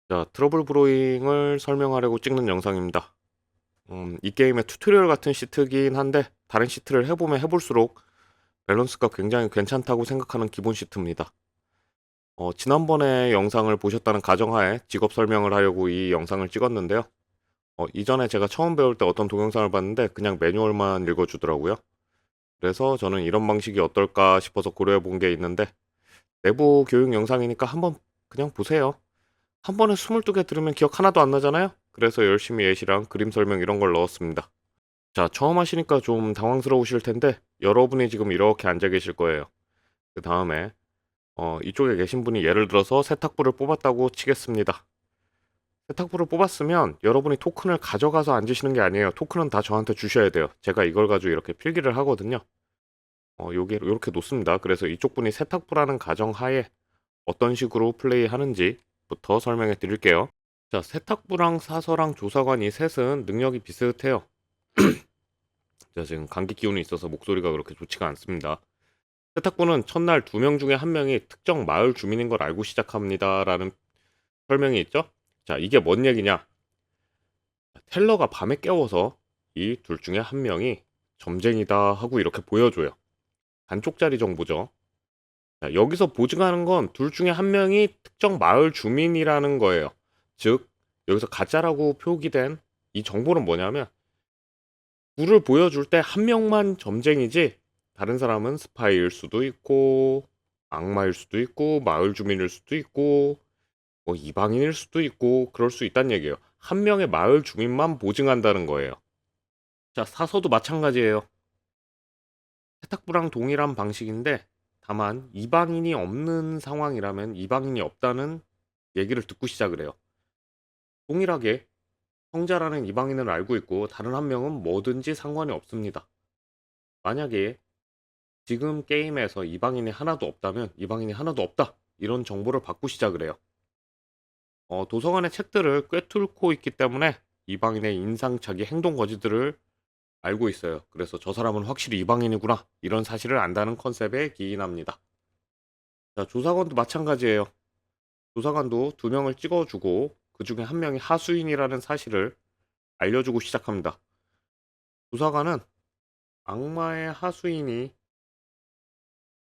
자, 트러블 브로잉을 설명하려고 찍는 영상입니다. 이 게임의 튜토리얼 같은 시트긴 한데 다른 시트를 해보면 해볼수록 밸런스가 굉장히 괜찮다고 생각하는 기본 시트입니다. 지난번에 영상을 보셨다는 가정하에 직업 설명을 하려고 이 영상을 찍었는데요. 이전에 제가 처음 배울 때 어떤 동영상을 봤는데 그냥 매뉴얼만 읽어주더라고요. 그래서 저는 이런 방식이 어떨까 싶어서 고려해 본 게 있는데 내부 교육 영상이니까 한번 그냥 보세요. 한 번에 22개 들으면 기억 하나도 안 나잖아요? 그래서 열심히 예시랑 그림 설명 이런 걸 넣었습니다. 자, 처음 하시니까 좀 당황스러우실 텐데 여러분이 지금 이렇게 앉아 계실 거예요. 그 다음에 이쪽에 계신 분이 예를 들어서 세탁부를 뽑았다고 치겠습니다. 세탁부를 뽑았으면 여러분이 토큰을 가져가서 앉으시는 게 아니에요. 토큰은 다 저한테 주셔야 돼요. 제가 이걸 가지고 이렇게 필기를 하거든요. 요게 이렇게 놓습니다. 그래서 이쪽 분이 세탁부라는 가정하에 어떤 식으로 플레이하는지부터 설명해 드릴게요. 자, 세탁부랑 사서랑 조사관 이 셋은 능력이 비슷해요. 자, 지금 감기 기운이 있어서 목소리가 그렇게 좋지가 않습니다. 세탁부는 첫날 2명 중에 1명이 특정 마을 주민인 걸 알고 시작합니다라는 설명이 있죠. 자, 이게 뭔 얘기냐? 텔러가 밤에 깨워서 이 둘 중에 1명이 점쟁이다 하고 이렇게 보여줘요. 반쪽짜리 정보죠. 자, 여기서 보증하는 건 둘 중에 1명이 특정 마을 주민이라는 거예요. 즉, 여기서 가짜라고 표기된 이 정보는 뭐냐면 불을 보여줄 때 1명만 점쟁이지 다른 사람은 스파이일 수도 있고 악마일 수도 있고 마을 주민일 수도 있고 뭐 이방인일 수도 있고 그럴 수 있다는 얘기예요. 1명의 마을 주민만 보증한다는 거예요. 자, 사서도 마찬가지예요. 세탁부랑 동일한 방식인데 다만 이방인이 없는 상황이라면 이방인이 없다는 얘기를 듣고 시작을 해요. 동일하게 성자라는 이방인을 알고 있고 다른 1명은 뭐든지 상관이 없습니다. 만약에 지금 게임에서 이방인이 하나도 없다면 이방인이 하나도 없다 이런 정보를 받고 시작을 해요. 도서관의 책들을 꿰뚫고 있기 때문에 이방인의 인상착의 행동 거지들을 알고 있어요. 그래서 저 사람은 확실히 이방인이구나 이런 사실을 안다는 컨셉에 기인합니다. 자, 조사관도 마찬가지예요. 조사관도 2명을 찍어주고 그 중에 1명이 하수인이라는 사실을 알려주고 시작합니다. 조사관은 악마의 하수인이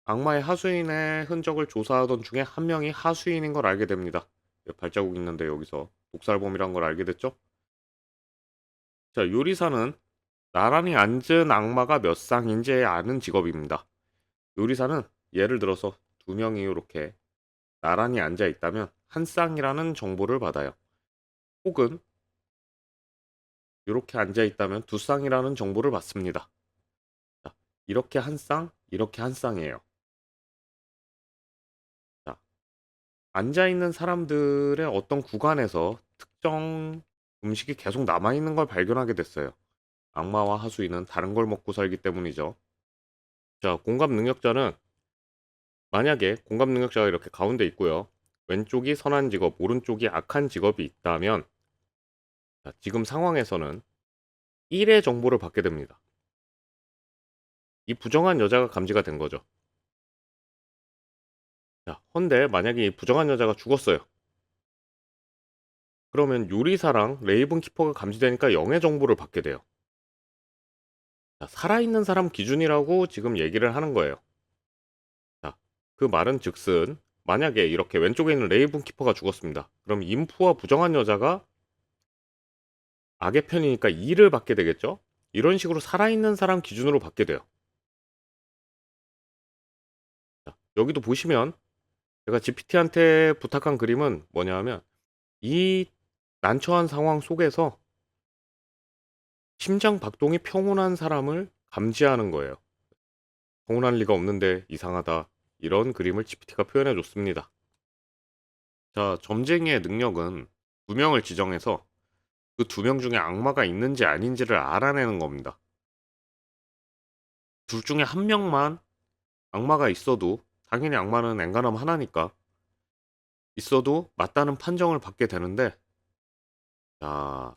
악마의 하수인의 흔적을 조사하던 중에 1명이 하수인인 걸 알게 됩니다. 발자국 있는데 여기서 독살범이란 걸 알게 됐죠? 자, 요리사는 나란히 앉은 악마가 몇 쌍인지 아는 직업입니다. 요리사는 예를 들어서 2명이 이렇게 나란히 앉아 있다면 한 쌍이라는 정보를 받아요. 혹은 이렇게 앉아 있다면 두 쌍이라는 정보를 받습니다. 자, 이렇게 한 쌍, 이렇게 한 쌍이에요. 자, 앉아 있는 사람들의 어떤 구간에서 특정 음식이 계속 남아있는 걸 발견하게 됐어요. 악마와 하수인은 다른 걸 먹고 살기 때문이죠. 자, 공감 능력자는 만약에 공감 능력자가 이렇게 가운데 있고요. 왼쪽이 선한 직업, 오른쪽이 악한 직업이 있다면 자, 지금 상황에서는 1의 정보를 받게 됩니다. 이 부정한 여자가 감지가 된 거죠. 자, 헌데 만약에 이 부정한 여자가 죽었어요. 그러면 요리사랑 레이븐 키퍼가 감지되니까 0의 정보를 받게 돼요. 자, 살아있는 사람 기준이라고 지금 얘기를 하는 거예요. 자, 그 말은 즉슨 만약에 이렇게 왼쪽에 있는 레이븐 키퍼가 죽었습니다. 그럼 인프와 부정한 여자가 악의 편이니까 2를 받게 되겠죠? 이런 식으로 살아있는 사람 기준으로 받게 돼요. 자, 여기도 보시면 제가 GPT한테 부탁한 그림은 뭐냐 하면 이 난처한 상황 속에서 심장 박동이 평온한 사람을 감지하는 거예요. 평온할 리가 없는데 이상하다. 이런 그림을 GPT가 표현해 줬습니다. 자, 점쟁이의 능력은 2명을 지정해서 그 2명 중에 악마가 있는지 아닌지를 알아내는 겁니다. 둘 중에 1명만 악마가 있어도 당연히 악마는 엔간하면 하나니까 있어도 맞다는 판정을 받게 되는데 자,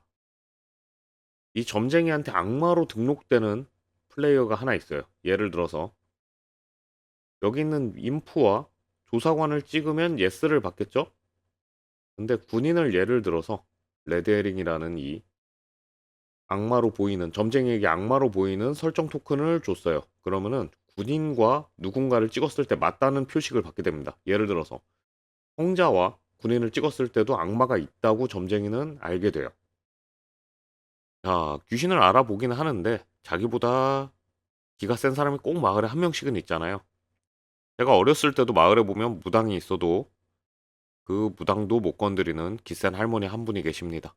이 점쟁이한테 악마로 등록되는 플레이어가 하나 있어요. 예를 들어서 여기 있는 인프와 조사관을 찍으면 예스를 받겠죠? 근데 군인을 예를 들어서 레드 헤링이라는 이 악마로 보이는 점쟁이에게 악마로 보이는 설정 토큰을 줬어요. 그러면은 군인과 누군가를 찍었을 때 맞다는 표식을 받게 됩니다. 예를 들어서 형자와 군인을 찍었을 때도 악마가 있다고 점쟁이는 알게 돼요. 자, 귀신을 알아보긴 하는데 자기보다 기가 센 사람이 꼭 마을에 한 명씩은 있잖아요. 제가 어렸을 때도 마을에 보면 무당이 있어도 그 무당도 못 건드리는 기센 할머니 한 분이 계십니다.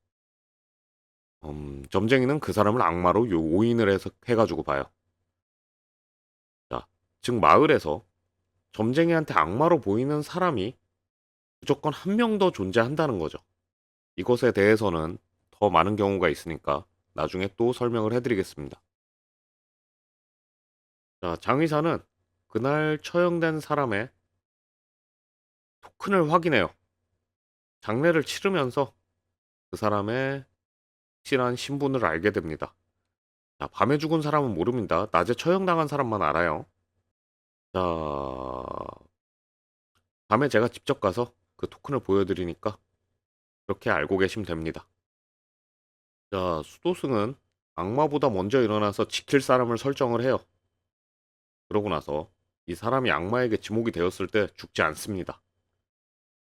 점쟁이는 그 사람을 악마로 오인을 해가지고 봐요. 자, 즉 마을에서 점쟁이한테 악마로 보이는 사람이 무조건 한 명 더 존재한다는 거죠. 이것에 대해서는 더 많은 경우가 있으니까 나중에 또 설명을 해드리겠습니다. 자, 장의사는 그날 처형된 사람의 토큰을 확인해요. 장례를 치르면서 그 사람의 확실한 신분을 알게 됩니다. 자, 밤에 죽은 사람은 모릅니다. 낮에 처형당한 사람만 알아요. 자, 밤에 제가 직접 가서 그 토큰을 보여드리니까 그렇게 알고 계시면 됩니다. 자, 수도승은 악마보다 먼저 일어나서 지킬 사람을 설정을 해요. 그러고 나서 이 사람이 악마에게 지목이 되었을 때 죽지 않습니다.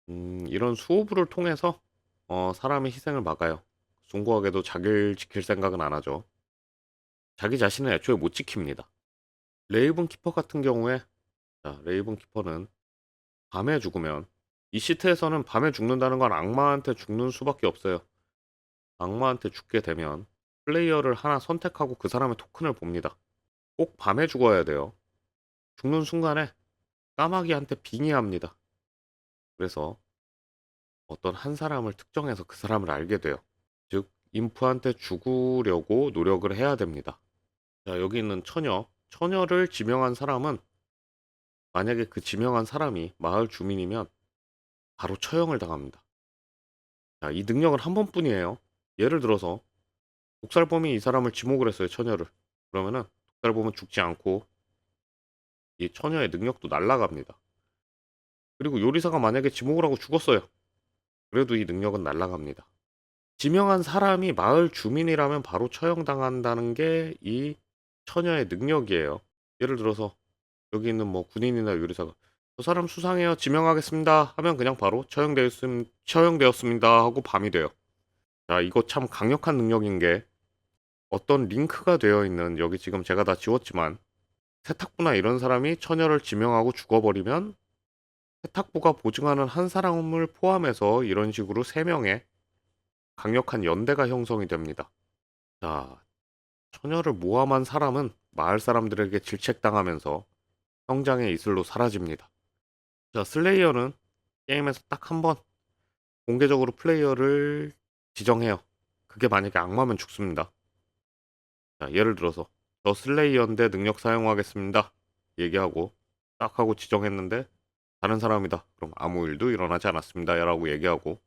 이런 수호부를 통해서 사람의 희생을 막아요. 숭고하게도 자기를 지킬 생각은 안 하죠. 자기 자신은 애초에 못 지킵니다. 레이븐 키퍼 같은 경우에 자, 레이븐 키퍼는 밤에 죽으면 이 시트에서는 밤에 죽는다는 건 악마한테 죽는 수밖에 없어요. 악마한테 죽게 되면 플레이어를 하나 선택하고 그 사람의 토큰을 봅니다. 꼭 밤에 죽어야 돼요. 죽는 순간에 까마귀한테 빙의합니다. 그래서 어떤 한 사람을 특정해서 그 사람을 알게 돼요. 즉 인프한테 죽으려고 노력을 해야 됩니다. 자, 여기 있는 처녀. 처녀를 지명한 사람은 만약에 그 지명한 사람이 마을 주민이면 바로 처형을 당합니다. 자, 이 능력은 한 번뿐이에요. 예를 들어서 독살범이 이 사람을 지목을 했어요, 처녀를. 그러면은 독살범은 죽지 않고 이 처녀의 능력도 날아갑니다. 그리고 요리사가 만약에 지목을 하고 죽었어요. 그래도 이 능력은 날아갑니다. 지명한 사람이 마을 주민이라면 바로 처형당한다는 게 이 처녀의 능력이에요. 예를 들어서 여기 있는 뭐 군인이나 요리사가 저 사람 수상해요. 지명하겠습니다. 하면 그냥 바로 처형되었습니다. 하고 밤이 돼요. 자, 이거 참 강력한 능력인 게 어떤 링크가 되어 있는 여기 지금 제가 다 지웠지만 세탁부나 이런 사람이 처녀를 지명하고 죽어버리면 세탁부가 보증하는 한 사람을 포함해서 이런 식으로 3명의 강력한 연대가 형성이 됩니다. 자, 처녀를 모함한 사람은 마을 사람들에게 질책당하면서 형장의 이슬로 사라집니다. 자, 슬레이어는 게임에서 딱 한 번 공개적으로 플레이어를 지정해요. 그게 만약에 악마면 죽습니다. 자, 예를 들어서 저 슬레이어인데 능력 사용하겠습니다. 얘기하고 딱 하고 지정했는데 다른 사람이다. 그럼 아무 일도 일어나지 않았습니다. 라고 얘기하고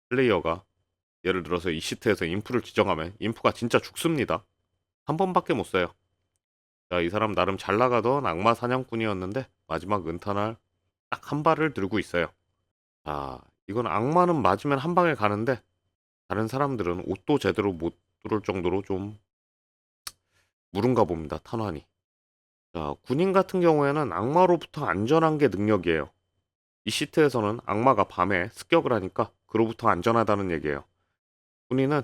플레이어가 예를 들어서 이 시트에서 인프를 지정하면 인프가 진짜 죽습니다. 한 번밖에 못 써요. 자, 이 사람 나름 잘 나가던 악마 사냥꾼이었는데 마지막 은탄할 딱 한 발을 들고 있어요. 자, 이건 악마는 맞으면 한 방에 가는데 다른 사람들은 옷도 제대로 못 뚫을 정도로 좀 무른가 봅니다. 탄환이. 자, 군인 같은 경우에는 악마로부터 안전한 게 능력이에요. 이 시트에서는 악마가 밤에 습격을 하니까 그로부터 안전하다는 얘기예요. 군인은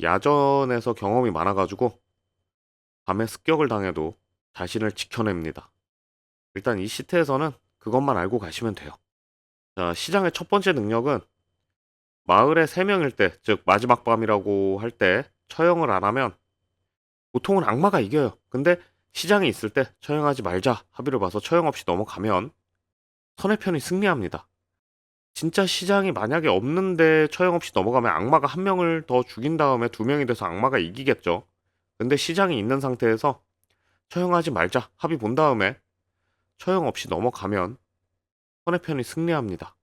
야전에서 경험이 많아가지고 밤에 습격을 당해도 자신을 지켜냅니다. 일단 이 시트에서는 그것만 알고 가시면 돼요. 자, 시장의 첫 번째 능력은 마을에 3명일 때, 즉 마지막 밤이라고 할 때 처형을 안 하면 보통은 악마가 이겨요. 근데 시장이 있을 때 처형하지 말자 합의를 봐서 처형 없이 넘어가면 선의 편이 승리합니다. 진짜 시장이 만약에 없는데 처형 없이 넘어가면 악마가 한 명을 더 죽인 다음에 2명이 돼서 악마가 이기겠죠. 근데 시장이 있는 상태에서 처형하지 말자 합의 본 다음에 처형 없이 넘어가면 선의 편이 승리합니다.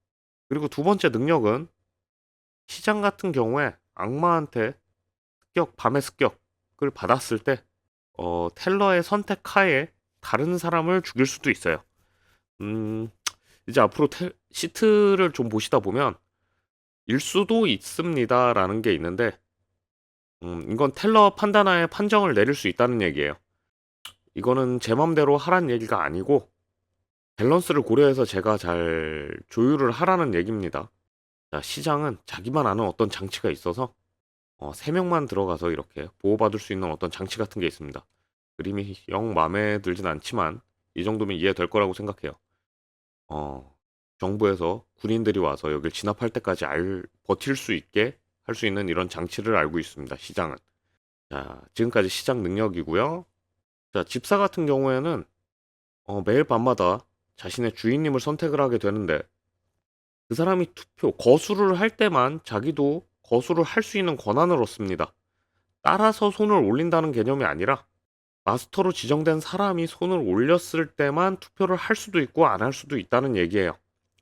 그리고 두 번째 능력은 시장 같은 경우에 악마한테 밤의 습격을 받았을 때 텔러의 선택하에 다른 사람을 죽일 수도 있어요. 이제 앞으로 시트를 좀 보시다 보면 일 수도 있습니다라는 게 있는데, 이건 텔러 판단하에 판정을 내릴 수 있다는 얘기예요. 이거는 제 맘대로 하란 얘기가 아니고 밸런스를 고려해서 제가 잘 조율을 하라는 얘기입니다. 자, 시장은 자기만 아는 어떤 장치가 있어서 3명만 들어가서 이렇게 보호받을 수 있는 어떤 장치 같은 게 있습니다. 그림이 영 마음에 들진 않지만 이 정도면 이해될 거라고 생각해요. 어, 정부에서 군인들이 와서 여길 진압할 때까지 버틸 수 있게 할 수 있는 이런 장치를 알고 있습니다. 시장은. 자, 지금까지 시장 능력이고요. 자, 집사 같은 경우에는 매일 밤마다 자신의 주인님을 선택을 하게 되는데 그 사람이 거수를 할 때만 자기도 거수를 할 수 있는 권한을 얻습니다. 따라서 손을 올린다는 개념이 아니라 마스터로 지정된 사람이 손을 올렸을 때만 투표를 할 수도 있고 안 할 수도 있다는 얘기예요.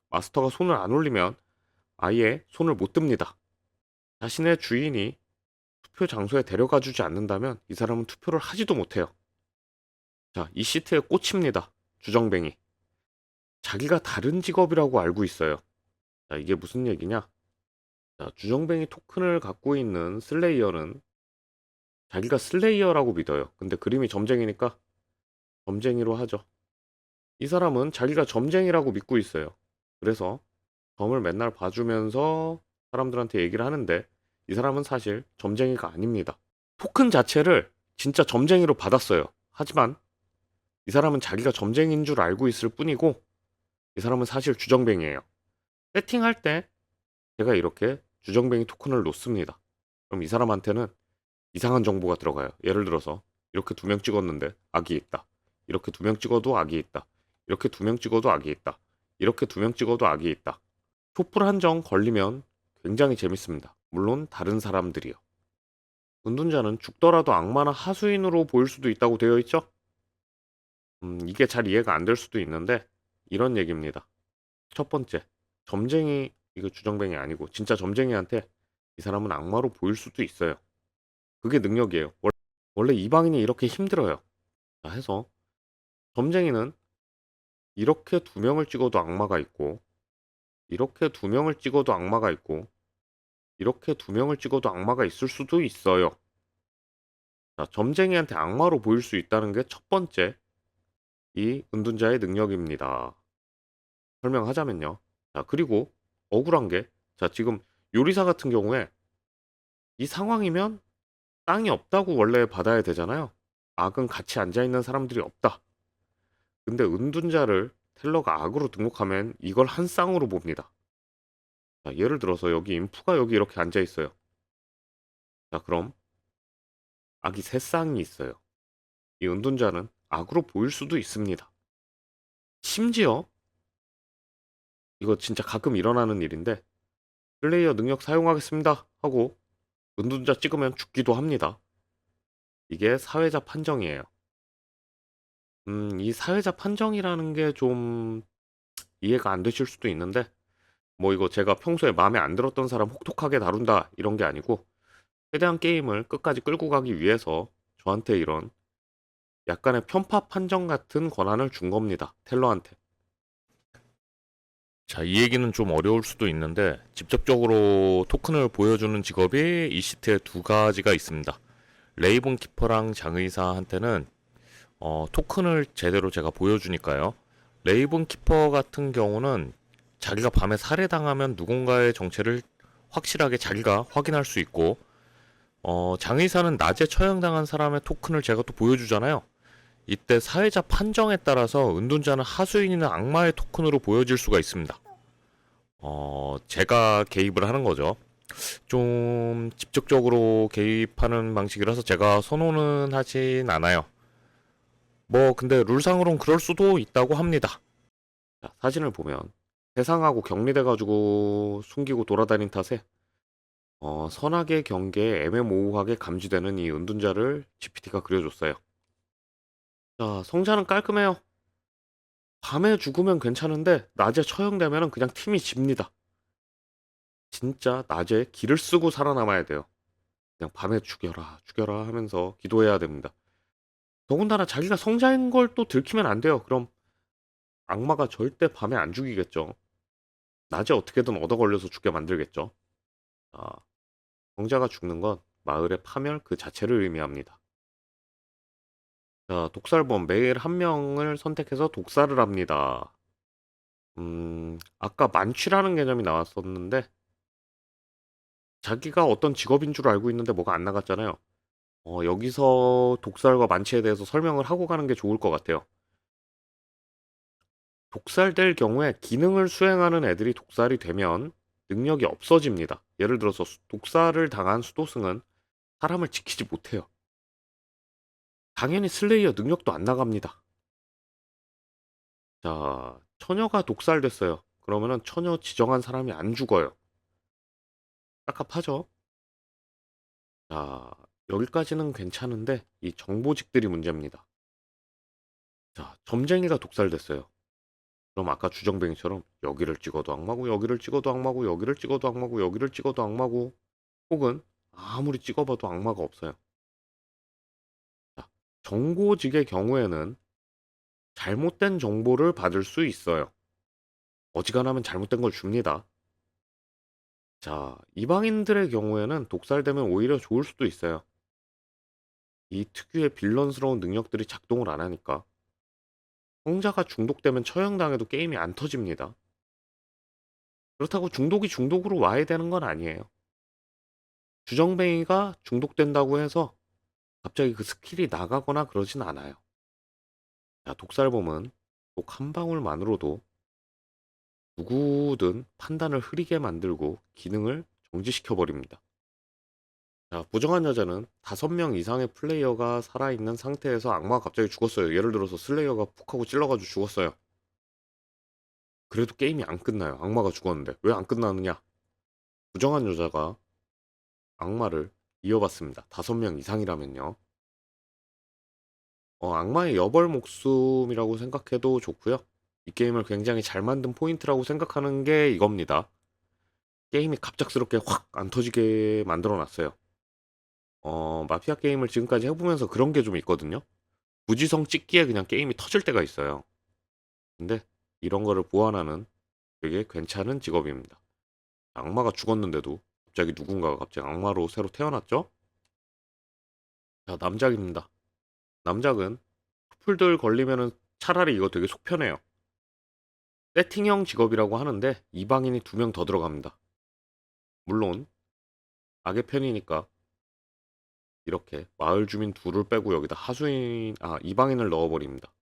마스터가 손을 안 올리면 아예 손을 못 듭니다. 자신의 주인이 투표 장소에 데려가 주지 않는다면 이 사람은 투표를 하지도 못해요. 자, 이 시트에 꽂힙니다. 주정뱅이. 자기가 다른 직업이라고 알고 있어요. 자, 이게 무슨 얘기냐? 자, 주정뱅이 토큰을 갖고 있는 슬레이어는 자기가 슬레이어라고 믿어요. 근데 그림이 점쟁이니까 점쟁이로 하죠. 이 사람은 자기가 점쟁이라고 믿고 있어요. 그래서 점을 맨날 봐주면서 사람들한테 얘기를 하는데 이 사람은 사실 점쟁이가 아닙니다. 토큰 자체를 진짜 점쟁이로 받았어요. 하지만 이 사람은 자기가 점쟁이인 줄 알고 있을 뿐이고 이 사람은 사실 주정뱅이에요. 세팅할 때 제가 이렇게 주정뱅이 토큰을 놓습니다. 그럼 이 사람한테는 이상한 정보가 들어가요. 예를 들어서 이렇게 2명 찍었는데 악이 있다. 이렇게 2명 찍어도 악이 있다. 이렇게 2명 찍어도 악이 있다. 이렇게 2명 찍어도 악이 있다. 촛불 한정 걸리면 굉장히 재밌습니다. 물론 다른 사람들이요. 은둔자는 죽더라도 악마나 하수인으로 보일 수도 있다고 되어 있죠? 이게 잘 이해가 안 될 수도 있는데 이런 얘기입니다. 첫 번째, 점쟁이, 이거 주정뱅이 아니고 진짜 점쟁이한테 이 사람은 악마로 보일 수도 있어요. 그게 능력이에요. 원래 이방인이 이렇게 힘들어요. 자, 해서 점쟁이는 이렇게 2명을 찍어도 악마가 있고 이렇게 2명을 찍어도 악마가 있고 이렇게 2명을 찍어도 악마가 있을 수도 있어요. 자, 점쟁이한테 악마로 보일 수 있다는 게 첫 번째 이 은둔자의 능력입니다. 설명하자면요. 자, 그리고 억울한 게 자, 지금 요리사 같은 경우에 이 상황이면 땅이 없다고 원래 받아야 되잖아요. 악은 같이 앉아있는 사람들이 없다. 근데 은둔자를 텔러가 악으로 등록하면 이걸 한 쌍으로 봅니다. 자, 예를 들어서 여기 인프가 여기 이렇게 앉아있어요. 자, 그럼 악이 세 쌍이 있어요. 이 은둔자는 악으로 보일 수도 있습니다. 심지어 이거 진짜 가끔 일어나는 일인데 플레이어 능력 사용하겠습니다 하고 은둔자 찍으면 죽기도 합니다. 이게 사회자 판정이에요. 이 사회자 판정이라는 게 좀 이해가 안 되실 수도 있는데 뭐 이거 제가 평소에 마음에 안 들었던 사람 혹독하게 다룬다 이런 게 아니고 최대한 게임을 끝까지 끌고 가기 위해서 저한테 이런 약간의 편파 판정 같은 권한을 준 겁니다. 텔러한테. 자, 이 얘기는 좀 어려울 수도 있는데 직접적으로 토큰을 보여주는 직업이 이 시트에 2가지가 있습니다. 레이븐 키퍼랑 장의사한테는 토큰을 제대로 제가 보여주니까요. 레이븐 키퍼 같은 경우는 자기가 밤에 살해당하면 누군가의 정체를 확실하게 자기가 확인할 수 있고 장의사는 낮에 처형당한 사람의 토큰을 제가 또 보여주잖아요. 이때 사회자 판정에 따라서 은둔자는 하수인이나 악마의 토큰으로 보여질 수가 있습니다. 제가 개입을 하는 거죠. 좀 직접적으로 개입하는 방식이라서 제가 선호는 하진 않아요. 뭐 근데 룰상으론 그럴 수도 있다고 합니다. 자, 사진을 보면 세상하고 격리돼가지고 숨기고 돌아다닌 탓에 선악의 경계에 애매모호하게 감지되는 이 은둔자를 GPT가 그려줬어요. 자, 성자는 깔끔해요. 밤에 죽으면 괜찮은데 낮에 처형되면 그냥 팀이 집니다. 진짜 낮에 기를 쓰고 살아남아야 돼요. 그냥 밤에 죽여라 죽여라 하면서 기도해야 됩니다. 더군다나 자기가 성자인 걸 또 들키면 안 돼요. 그럼 악마가 절대 밤에 안 죽이겠죠. 낮에 어떻게든 얻어 걸려서 죽게 만들겠죠. 자, 정자가 죽는 건 마을의 파멸 그 자체를 의미합니다. 자, 독살범 매일 한 명을 선택해서 독살을 합니다. 아까 만취라는 개념이 나왔었는데 자기가 어떤 직업인 줄 알고 있는데 뭐가 안 나갔잖아요. 여기서 독살과 만취에 대해서 설명을 하고 가는 게 좋을 것 같아요. 독살될 경우에 기능을 수행하는 애들이 독살이 되면 능력이 없어집니다. 예를 들어서 독살을 당한 수도승은 사람을 지키지 못해요. 당연히 슬레이어 능력도 안 나갑니다. 자, 처녀가 독살됐어요. 그러면은 처녀 지정한 사람이 안 죽어요. 깝깝하죠? 자, 여기까지는 괜찮은데 이 정보직들이 문제입니다. 자, 점쟁이가 독살됐어요. 그럼 아까 주정뱅이처럼 여기를 찍어도 악마고 여기를 찍어도 악마고 여기를 찍어도 악마고 여기를 찍어도 악마고 혹은 아무리 찍어봐도 악마가 없어요. 자, 정보직의 경우에는 잘못된 정보를 받을 수 있어요. 어지간하면 잘못된 걸 줍니다. 자, 이방인들의 경우에는 독살되면 오히려 좋을 수도 있어요. 이 특유의 빌런스러운 능력들이 작동을 안 하니까. 성자가 중독되면 처형당해도 게임이 안 터집니다. 그렇다고 중독이 중독으로 와야 되는 건 아니에요. 주정뱅이가 중독된다고 해서 갑자기 그 스킬이 나가거나 그러진 않아요. 자, 독살범은 독 한 방울만으로도 누구든 판단을 흐리게 만들고 기능을 정지시켜버립니다. 자, 부정한 여자는 5명 이상의 플레이어가 살아있는 상태에서 악마가 갑자기 죽었어요. 예를 들어서 슬레이어가 푹 하고 찔러가지고 죽었어요. 그래도 게임이 안 끝나요. 악마가 죽었는데. 왜 안 끝나느냐? 부정한 여자가 악마를 이어받습니다. 5명 이상이라면요. 악마의 여벌 목숨이라고 생각해도 좋고요. 이 게임을 굉장히 잘 만든 포인트라고 생각하는 게 이겁니다. 게임이 갑작스럽게 확 안 터지게 만들어 놨어요. 마피아 게임을 지금까지 해보면서 그런 게 좀 있거든요. 무지성 찍기에 그냥 게임이 터질 때가 있어요. 근데 이런 거를 보완하는 되게 괜찮은 직업입니다. 악마가 죽었는데도 갑자기 누군가가 갑자기 악마로 새로 태어났죠? 자, 남작입니다. 남작은 풀들 걸리면은 차라리 이거 되게 속편해요. 세팅형 직업이라고 하는데 이방인이 2명 더 들어갑니다. 물론 악의 편이니까 이렇게 마을 주민 둘을 빼고 여기다 이방인을 넣어버립니다.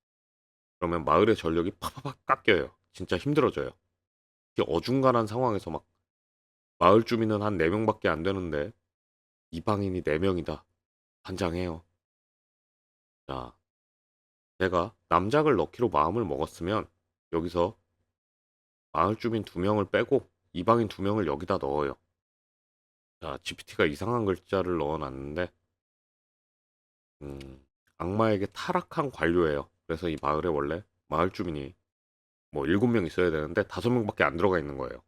그러면 마을의 전력이 팍팍팍 깎여요. 진짜 힘들어져요. 이게 어중간한 상황에서 막 마을 주민은 한 4명밖에 안 되는데 이방인이 4명이다. 반장해요. 자, 내가 남작을 넣기로 마음을 먹었으면 여기서 마을 주민 2명을 빼고 이방인 2명을 여기다 넣어요. 자, GPT가 이상한 글자를 넣어놨는데 악마에게 타락한 관료예요. 그래서 이 마을에 원래 마을 주민이 뭐 7명 있어야 되는데 5명밖에 안 들어가 있는 거예요.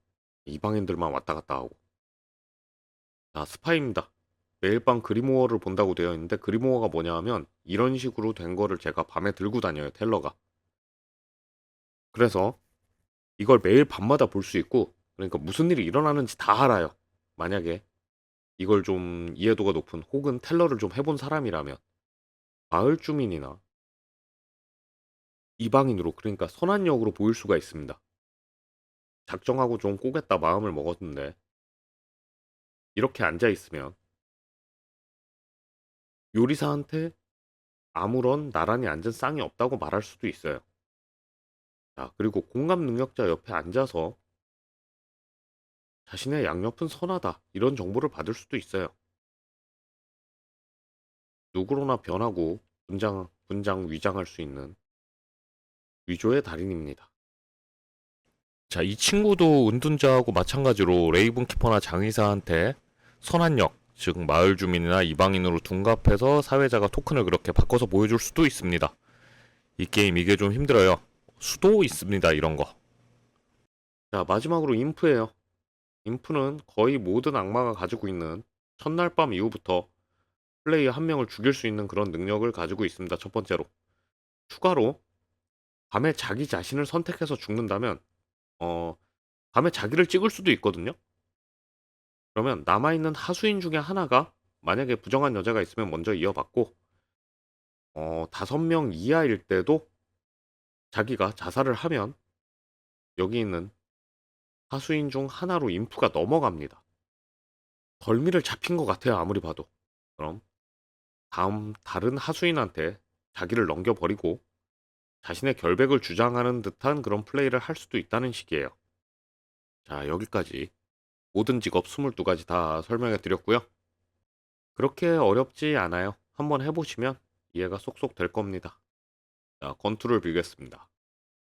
이방인들만 왔다 갔다 하고. 자, 스파이입니다. 매일 밤 그리모어를 본다고 되어 있는데 그리모어가 뭐냐 하면 이런 식으로 된 거를 제가 밤에 들고 다녀요, 텔러가. 그래서 이걸 매일 밤마다 볼 수 있고 그러니까 무슨 일이 일어나는지 다 알아요. 만약에 이걸 좀 이해도가 높은 혹은 텔러를 좀 해본 사람이라면 마을 주민이나 이방인으로 그러니까 선한 역으로 보일 수가 있습니다. 작정하고 좀 꼬겠다 마음을 먹었는데 이렇게 앉아 있으면 요리사한테 아무런 나란히 앉은 쌍이 없다고 말할 수도 있어요. 자, 그리고 공감 능력자 옆에 앉아서 자신의 양옆은 선하다 이런 정보를 받을 수도 있어요. 누구로나 변하고 분장, 위장할 수 있는 위조의 달인입니다. 자, 이 친구도 은둔자하고 마찬가지로 레이븐키퍼나 장의사한테 선한 역, 즉 마을 주민이나 이방인으로 둔갑해서 사회자가 토큰을 그렇게 바꿔서 보여줄 수도 있습니다. 이 게임 이게 좀 힘들어요. 수도 있습니다, 이런 거. 자, 마지막으로 인프예요. 인프는 거의 모든 악마가 가지고 있는 첫날 밤 이후부터 플레이어 한 명을 죽일 수 있는 그런 능력을 가지고 있습니다. 첫 번째로. 추가로 밤에 자기 자신을 선택해서 죽는다면 어, 밤에 자기를 찍을 수도 있거든요. 그러면 남아있는 하수인 중에 하나가 만약에 부정한 여자가 있으면 먼저 이어받고 5명 이하일 때도 자기가 자살을 하면 여기 있는 하수인 중 하나로 인프가 넘어갑니다. 덜미를 잡힌 것 같아요. 아무리 봐도. 그럼 다른 하수인한테 자기를 넘겨버리고 자신의 결백을 주장하는 듯한 그런 플레이를 할 수도 있다는 식이에요. 자, 여기까지 모든 직업 22가지 다 설명해 드렸고요. 그렇게 어렵지 않아요. 한번 해보시면 이해가 쏙쏙 될 겁니다. 자, 권투를 빌겠습니다.